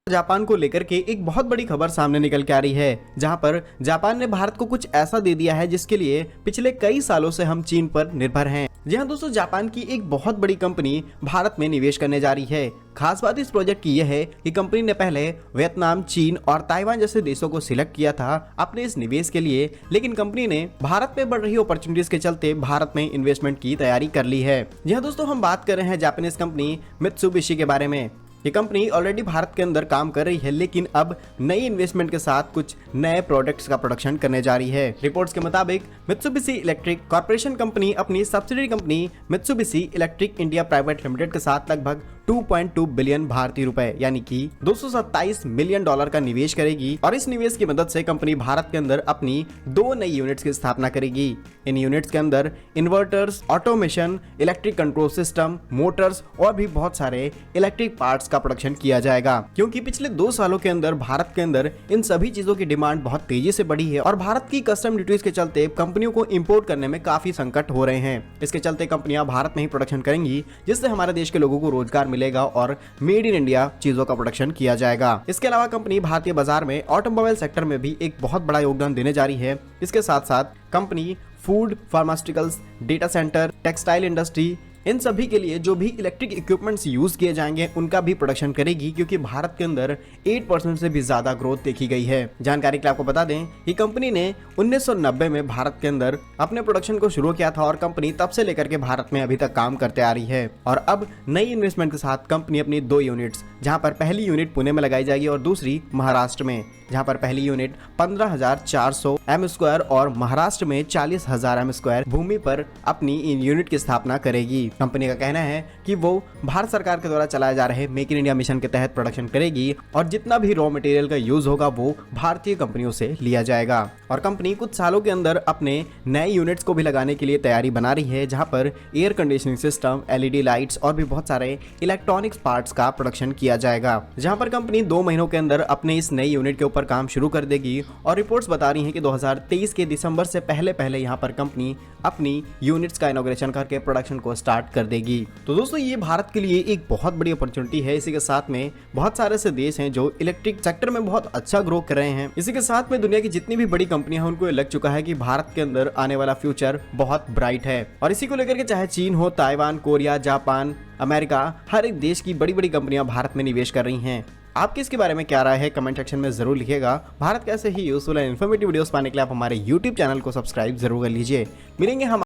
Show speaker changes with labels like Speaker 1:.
Speaker 1: Japan को लेकर के एक बहुत बड़ी खबर सामने निकल के आ रही है, जहां पर जापान ने भारत को कुछ ऐसा दे दिया है जिसके लिए पिछले कई सालों से हम चीन पर निर्भर हैं। जी हां दोस्तों, जापान की एक बहुत बड़ी कंपनी भारत में निवेश करने जा रही है। खास बात इस प्रोजेक्ट की यह है कि कंपनी ने पहले वियतनाम, चीन और ताइवान जैसे देशों को सिलेक्ट किया था अपने इस निवेश के लिए, लेकिन कंपनी ने भारत में बढ़ रही अपॉर्चुनिटीज के चलते भारत में इन्वेस्टमेंट की तैयारी कर ली है। जी हां दोस्तों, हम बात कर रहे हैं जापानीज कंपनी मित्सुबिशी के बारे में। ये कंपनी ऑलरेडी भारत के अंदर काम कर रही है, लेकिन अब नई इन्वेस्टमेंट के साथ कुछ नए प्रोडक्ट्स का प्रोडक्शन करने जा रही है। रिपोर्ट्स के मुताबिक मित्सुबिशी इलेक्ट्रिक कॉर्पोरेशन कंपनी अपनी subsidiary company Mitsubishi electric India private limited के साथ लगभग 2.2 बिलियन भारतीय रुपए यानी कि 227 मिलियन डॉलर का निवेश करेगी और इस निवेश की मदद से कंपनी भारत के अंदर अपनी 2 नई यूनिट्स की स्थापना करेगी। इन यूनिट्स के अंदर inverters, automation, electric control system, Motors और भी बहुत सारे इलेक्ट्रिक पार्ट्स का प्रोडक्शन किया जाएगा, क्योंकि पिछले 2 सालों के अंदर भारत के अंदर इन सभी चीजों की डिमांड बहुत तेजी से बढ़ी है और भारत की कस्टम ड्यूटीज के चलते कंपनियों को इंपोर्ट करने में काफी संकट हो रहे हैं। इसके चलते कंपनियां भारत में ही प्रोडक्शन करेंगी, जिससे हमारे देश के लोगों को रोजगार मिलेगा और मेड इन इंडिया चीजों का प्रोडक्शन किया जाएगा। इसके अलावा कंपनी भारतीय बाजार में ऑटोमोबाइल सेक्टर में भी एक बहुत बड़ा योगदान देने जा रही है। इसके साथ साथ company food, pharmaceuticals, data center, textile industry, इन सभी के लिए जो भी इलेक्ट्रिक इक्विपमेंट्स यूज किए जाएंगे उनका भी प्रोडक्शन करेगी, क्योंकि भारत के अंदर 8% से भी ज्यादा ग्रोथ देखी गई है। जानकारी के लिए आपको बता दें कि कंपनी ने 1990 में भारत के अंदर अपने प्रोडक्शन को शुरू किया था और कंपनी तब से लेकर के भारत में अभी तक काम करते आ रही है। और अब नई इन्वेस्टमेंट के साथ कंपनी अपनी 2 यूनिट्स, जहां पर पहली यूनिट पुणे में लगाई जाएगी और दूसरी महाराष्ट्र में, जहां पर पहली यूनिट 15,400 m² और महाराष्ट्र में 40,000 m² भूमि पर अपनी इन यूनिट की स्थापना करेगी। कंपनी का कहना है कि वो भारत सरकार के द्वारा चलाए जा रहे मेक इन इंडिया मिशन के तहत प्रोडक्शन करेगी और जितना भी रॉ मटेरियल का यूज होगा वो भारतीय कंपनियों से लिया जाएगा। और कंपनी कुछ सालों के अंदर अपने नए यूनिट्स को भी लगाने के लिए तैयारी बना रही है, जहां पर air conditioning system, LED lights और भी बहुत सारे इलेक्ट्रॉनिक्स पार्ट्स का प्रोडक्शन किया जाएगा। जहां पर कंपनी 2 महीनों के अंदर अपने इस नई यूनिट के ऊपर काम शुरू कर देगी और रिपोर्ट्स बता रही हैं कि 2023 के दिसंबर से पहले यहां पर कंपनी अपनी यूनिट्स का इनॉग्रेशन करके प्रोडक्शन को स्टार्ट कर देगी। तो दोस्तों, ये भारत के लिए एक बहुत बड़ी अपॉर्चुनिटी है। इसी के साथ में बहुत सारे ऐसे देश हैं जो इलेक्ट्रिक सेक्टर में बहुत अच्छा ग्रो कर रहे हैं। इसी के साथ में दुनिया की जितनी भी बड़ी कंपनियां हैं उनको ये लग चुका है कि भारत के अंदर आने वाला फ्यूचर बहुत ब्राइट है। और इसी को लेकर के चाहे चीन हो, ताइवान, कोरिया, जापान, अमेरिका, हर एक देश की बड़ी बड़ी कंपनियां भारत में निवेश कर रही हैं। आपकी इसके बारे में क्या राय है, कमेंट सेक्शन में जरूर लिखिएगा। भारत के ऐसे ही यूजफुल एंड इन्फॉर्मेटिव वीडियोस पाने के लिए आप हमारे YouTube चैनल को सब्सक्राइब जरूर कर लीजिए। मिलेंगे हम